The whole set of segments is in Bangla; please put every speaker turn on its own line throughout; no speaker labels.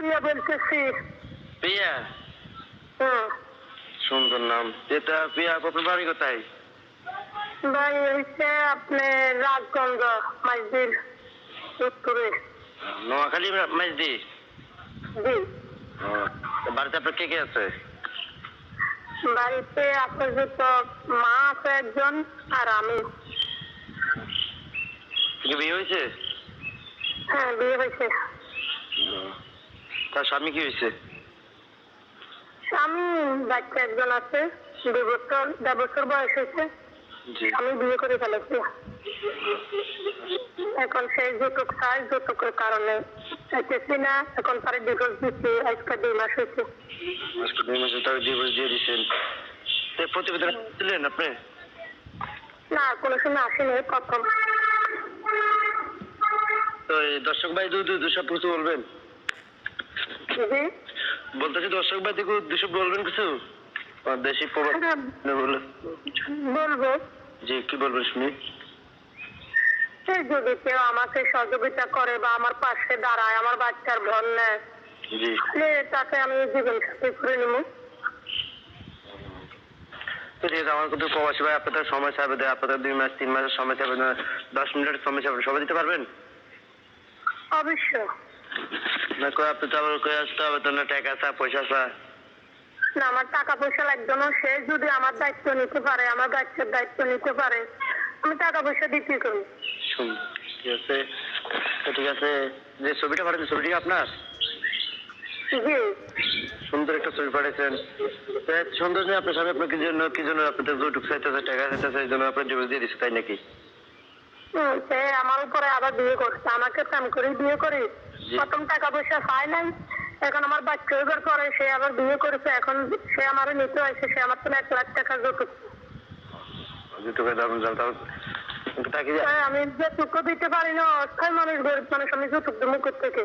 প্রিয়া বলতেছি।
প্রিয়া?
হুম।
সুন্দর নাম। এটা প্রিয়া, আপনার বাড়ি কোথায়?
বাড়ি হচ্ছে আপনার রাজগঞ্জ মাইজদির উত্তরে।
নোয়াখালী মাইজদি?
জি।
বাড়িতে আপনার কে কে আছে?
বাড়িতে আপাতত মা আছে একজন আর আমি।
বিয়ে হয়েছে?
হ্যাঁ, বিয়ে হয়েছে।
তার স্বামী কি হয়েছে?
স্বামী বাচ্চা একজন আছে, 2 বছর বয়স হয়েছে। আমি বিয়ে করে ফেলেছি। এখন সেই যৌতুক চাই, যৌতুকের কারণে চাইতেছি না। এখন তার ডিভোর্স দিচ্ছি, আজকে 2 মাস হয়েছে।
আজকে 2 মাসে তার ডিভোর্স দিয়ে দিচ্ছেন। প্রতিবেদন দিলেন আপনি?
না, কোনো সময় আসেনি, প্রথম।
তো এই দর্শক ভাই দুসব কিছু বলবেন?
জি
বলতেছি দর্শক ভাই দুসব বলবেন কিছু দেশি প্রবাদ
বলবো।
জি, কি বলবেন শুনি।
সে যদি কেউ আমাকে সহযোগিতা করে বা আমার পাশে দাঁড়ায়, আমার বাচ্চার ভর নেয়,
জি,
তাকে আমি জীবন সাথী করে নেব।
ঠিক আছে। আমার কিন্তু প্রবাসী ভাই আপনাদের সময় চাইবে, আপনাদের 2 মাস 3 মাসের সময় চাইবে না, 10 মিনিটের সময় চাইবে, সবাই দিতে পারবেন?
অবশ্যই।
না কই আপনি তো আবার কই আসতে হবে তো, না টাকা আছে পয়সা আছে?
না, আমার টাকা পয়সা লাগবে না। সে যদি আমার দায়িত্ব নিতে পারে, আমার বাচ্চার দায়িত্ব নিতে পারে, আমি টাকা পয়সা দিতে করি।
শুন, ঠিক আছে তো, ঠিক আছে। যে ছবিটা পাঠাচ্ছেন, ছবিটি কি আপনার?
জি।
সুন্দর একটা ছবি পাঠিয়েছেন। সুন্দর নেই আপনার স্বামী আপনার কি জন্য আপনাদের যৌতুক চাইতেছে, টাকা চাইতেছে, এই জন্য আপনার ডিভোর্স দিয়ে দিচ্ছে, তাই নাকি?
সে আমার উপরে আবার বিয়ে করছে, আমাকে প্রেম করে বিয়ে করি। প্রথম টাকা পয়সা পায় নাই, এখন আমার বাচ্চা হইবার পরে সে আবার বিয়ে করেছে। এখন সে আমার নিতে হয়েছে, সে আমার তো 1 লাখ টাকা যৌতুক।
যৌতুকের দাম জানতাম তাকে।
আমি যৌতুক দিতে পারি না, অস্থায়ী মানুষ, গরিব মানুষ, আমি যৌতুক দেবো থেকে।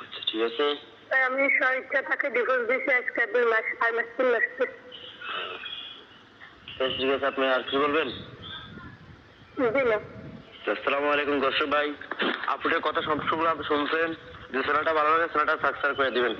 আচ্ছা, ঠিক আছে।
তাই আমি স্বেচ্ছা তাকে ডিভোর্স দিয়েছি আজকে 2 মাস, 2 মাস 3 মাস।
ঠিক আছে, আপনি আর কি বলবেন?
জি না।
আসসালামু আলাইকুম দর্শক ভাই, আপনাদের কথা সবসময় আপনি শুনছেন। যে চ্যানেলটা ভালো লাগে চ্যানেলটা সাবস্ক্রাইব করে দিবেন।